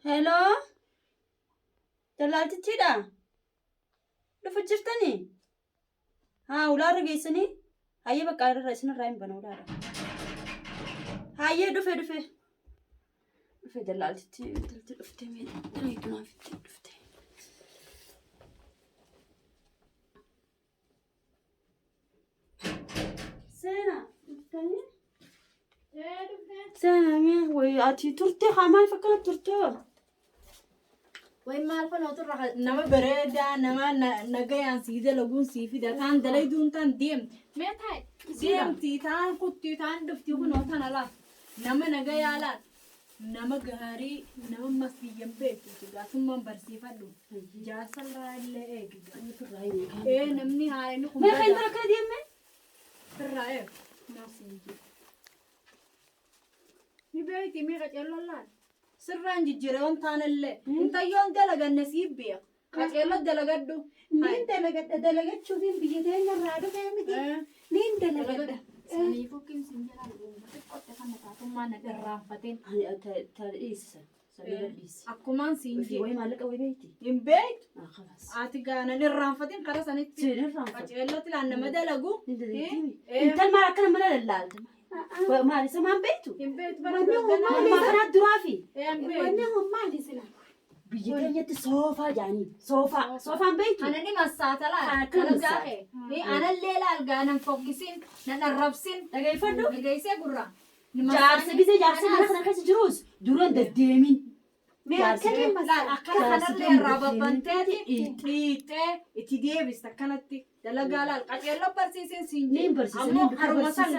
Hello? Dallaaltichidha? Dhufa jirtanii? Haa, ulaarra geessanii? Hayyee bakka irra isinirraa hin bana ulaarra. Hayyee dhufe. Dhufe dallaaltichi intalti dhufte mee eegunaaf itti dhufte. Seena dhuftanii? Seena mee wayi ati turte haa maal fakkaata turte? Way maal fana turra nama bareeda nama nagayaan siide laguun siifida taan dalayduun taan mee taa'e deemti taan kutti taan dhufti kunoo tana laat nama nagayaa laat nama gaarii nama masbiyyan beeku gaafummaan barsiifadhu jaasalraa illee eegi namni haayini kun mee kan intala kana deemme? irraa eegu naasiinji ni beeyti mee qaceelloon laat sirraan jijjiireewwan taanallee intayyoon dalaganne siif beeku qaceelloo dalagadhu niin dalagachuutiin biyya teenya irraa dhufee miti niin dalagadha saniifuu kimsiin jedhaa dhuunfate qotte kana taatummaa na irraanfateen Taadhiisa. Sabila dhiisi. akkumaan siin Wayi jee maallaqa wayi beekti? hin beektu Khalas. ati gaanan irraanfateen kara sanitti Siin irraanfate. qaceellootti laan nama dalagu Intal maal akkana mana lallaalta? Maali isa maan beektu? hin beektu Maa kanaa duraafi? wanni hummaati sila Biyya keenyatti soofaa jaanii. Soofaan beektu? anani masaatalaa Akka kalagaahe anallee laal gaanan fokkisin nan arrabsin Dhageeffadhu. dhageessee gurra Jaarsi mana kana keessa jirus duraan deddeemin. mee akkamiin masaa akkana kanallee irraa babbanteeti dhiixee itti deebista akkanatti dalagaa laal qaceelloo barsiisin siin Niin barsiisan ammoo haruma san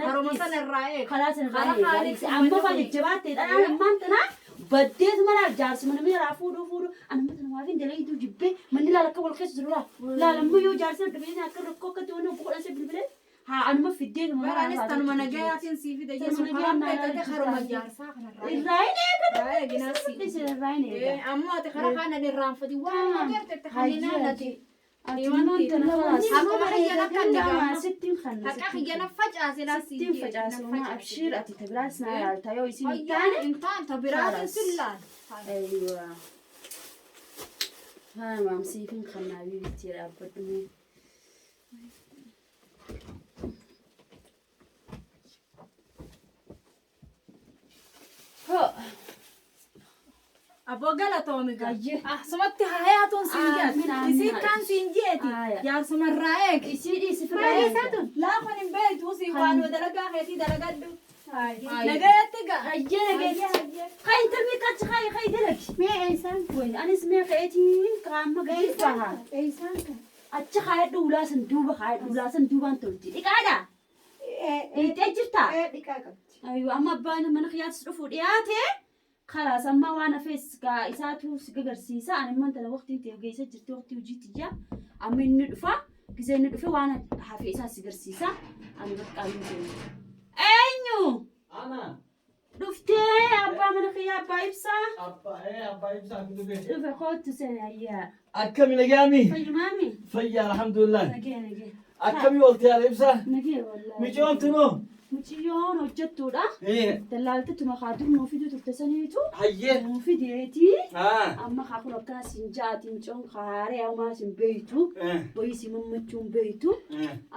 haruma san irraa eegu Karaa sana Karaa irraa haalitti eegalee amma uummatee fa'aa jajjabaattee dhaan ammaan tanaa baddeetu mana jaarsi mana miiraa fuudhu amma tana waafiin dalagiitu jibbee manni laala akka wal keessa jiru laalammoo yoo jaarsi dhufeen akka rakkoo akka ta'u obbo godhan bilbilee haa anuma fiddee baraanis tanuma nagayaatiin sii fida jechuun karaan beekate haruma jaarsaa kanarraa irraa hin eegatu irraa eeginaasi irraa hin eegatu ammoo ati karaa kanan irraanfati waan agartette kaninaanati Atiimaan tana Akkuma hayyana kan digamu. sittiin kan Haqa hiyyana facaase laasii sittiin facaasuma abshir ati tabiraas naa yaalta yoo isin hin taane intaan tabiraatin sillaan aywa haa maamsiifin kan naa bibitti dhaabbadhu Aboo galatoomi Ayye. sumatti hayaatuun siin Aamin, jeeti aamin, isiin aamin. kan siin jeeti Aaya. jaarsumarraa eegi isii dhiisi maali firaa isaatu laafan hin beektu sii Kan- waan dalagaa keetii dalagadhu Aaya. nagayatti gaa hayyee nageetti haa intalmi kachi haa dalagi mee eeysaan Wai anis mee ka'eetiin qaama gadi bahaa eeysaan kan achi kaayadhu ulaasan duuba kaayadhu ulaasan duubaan tolti dhiqaadha dhiitee jirta dhiqaa qabdi aywa amma abbaan mana kiyaatis dhufu dhiyaate khalaas amma waan hafees gaa isaatu si gagarsiisa ani immoo tana waqtiin ta'e geessa jirti waqtii hojiitti jaa amma inni dhufa gisee inni dhufe waan hafe isaa si garsiisa ani bakka ayyuu ta'e eenyu Ana. dhuftee abbaa mana kiyyaa abbaa ibsaa Abbaa ibsaa kun dhufe. dhufe kootu seen ayyaa Akkami nagaami? fayyumaami Fayyaa alhamdulillah. nagee Akkami ooltee yaala ibsaa? nagee wallaahi Micoomtu noo? muciyyoon hojjettuudha Ee. dallaaltatti makaadur nuu fidu turte saniitu Hayyee. nuu fideetii Haa. amma haa kun akkana siin jaati mucoon kaaree hawmaa siin beeytu boyi si mammachuun beeytu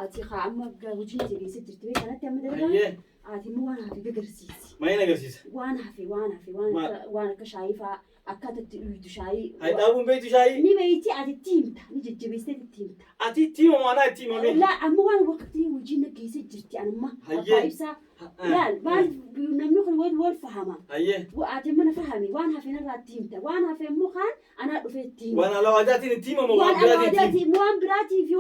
ati haa amma hojii ati geessa jirti bee kanatti amma dalagaa Hayyee. ati immoo waan hafe gagarsiisi Mayin agarsiisa? waan hafe waan akka shaayii fa'aa akkaatatti dhuytu shaayii Hayi dhaabuun beektu shaayii? ni beeyti ati itti himta ni jajjabeessite itti himta Ati itti hima maanaa itti himame? laa amma waan waqtii hojii na geessa jirti anamma Hayyee. abbaa ibsaa laal maal namni kun wal fahama Hayyee. ati mana fahami waan hafe narraa itti himta waan hafe immoo kaan anaa dhufee itti hima Waan alawaadaatiin itti himamu waan waan biraatiin itti hima? alawaadaatii waan biraatii fi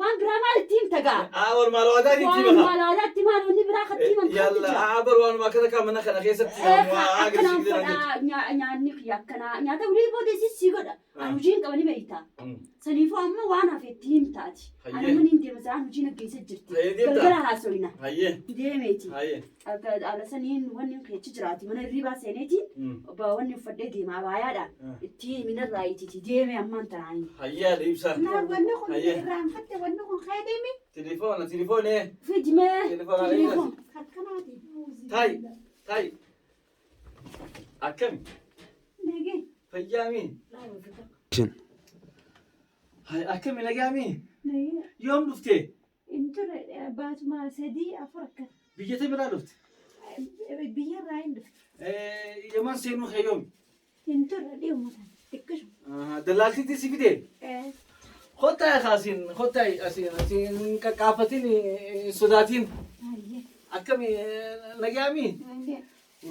waan biraa maal itti himta gaa Waan alawaadaatiin itti waan hima? alawaadaatti maal wanni biraa katti himan Yalla bar waan makata kan mana kana keessatti waa akkanaan agarsiisa. fedhaa nyaanni kiyya akkanaa nyaata ulii booda si godha an hojiin qabani beeyta saniifuu amma waan hafe itti himtaati Hayyee. anuma niin deema sa'aan hojiin aggeessa jirti Hayyee deemta? galgala haasoyna Hayyee. deemeeti Hayyee. ala saniin wanni keechi jiraati mana hirribaa seeneetiin wanni uffadhee deemaa baayaadha itti minarraa ititi deeme ammaan tanaanii Hayyee haadha ibsaa. laal wanni kun Hayyee. irraanfatte wanni kun kaadimi Telefoonee. fidimee Telefoona telefoon akkanaati Tayi. Akkami? nagee فيامي لا هاي أكمل نجامي نيجي يوم لفتي انت بات ما سدي افرك بيجتي بلا لفت بيا راين يوم سينو خيوم انت اليوم تكش دلالتي تسيبتي خطة خاسين خطة أسين كافتين سوداتين أكمل نجامي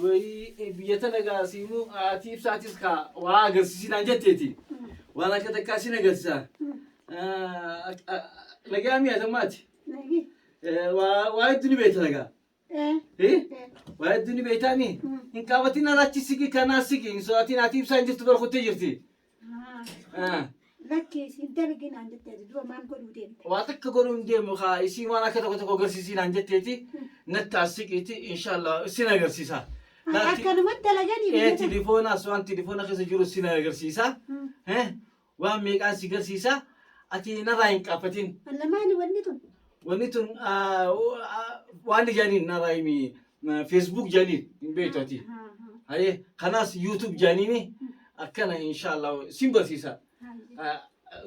وبيجتنا قاسيمو أتيب ساتيس كا وأجلسين عندتي وأنا كده كاسين أجلسها نجامي يا تماتي نيجي وايدني بيت لقى إيه وايدني بيتامي إن كافتين أنا تسيكي كناسيكي إن سواتين أتيب سانجت برخوتي جرتي لك سنتلقين عند التدوا ما نقول ودين واتك قولون ديم خا إسي وانا كده كده قرسيسين عندتي نتاسيكي إن شاء الله سينا قرسيسا أكن ما تلاقيني إيه تليفونا سوان تليفونا خز جرو سينا قرسيسا ها وام ميقان سي قرسيسا أتي نراين كافتين أنا ما نونيتون ونيتون واني جانين نرايمي فيسبوك جانين من بيتوتي هاي قناة يوتيوب جانيني أكنا إن شاء الله سيمبرسيسا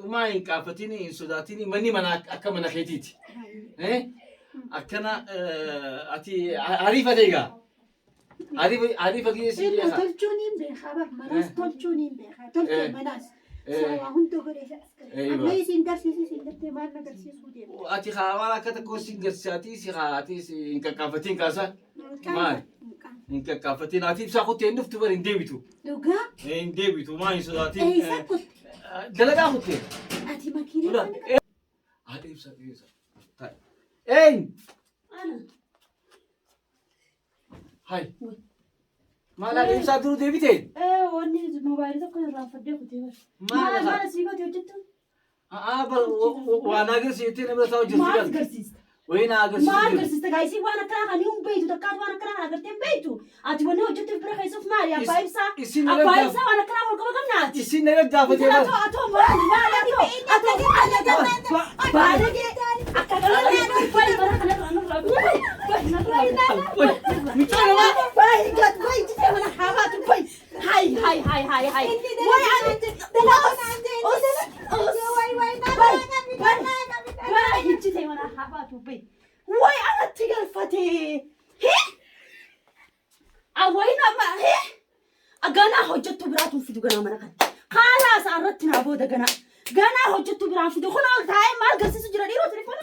ما إن كافتيني إن سوداتيني مني منا أكمل نخيتيتي إيه أكنا أتي عارفة ديجا عارفة كي سيجي إلا تلجونين بخبر مناس تلجونين بخبر تلجون مناس سوا هم تقولي أما يسين درسي سين ما نقرسي سودين أتي خاوانا كتا كوسين قرساتي سي خاتي سي إن كافتين كاسا ما إن كافتين أتي بساقوتي إنه فتبر إن ديبيتو دوغا إن ديبيتو ما إن سوداتين أي ساكت دلقا خوتي أتي ماكينة ولا هذا يبسا طيب إين أنا هاي ما لا يبسا درو ديبيتين واني موبايلي تكون رافضي كتير ما ما نسيبه توجدت بل وانا قرسيتي نبدا سوا ما جرسي تقرسيس وين ما قرسيتي تقرسيس تقايسي وانا كراها اليوم بيتو دكات وانا كراها قرتين بيتو اتي وانا وجدت برا يوسف مالي ابايبسا ابايبسا وانا كراها وكما قمنات يسين نرد دافت لا تو اتو ما اتو بعد خلاص عرضتنا ابو دغنا غنا حجته بران في دخول تاي مال قصص جرا ديرو تليفون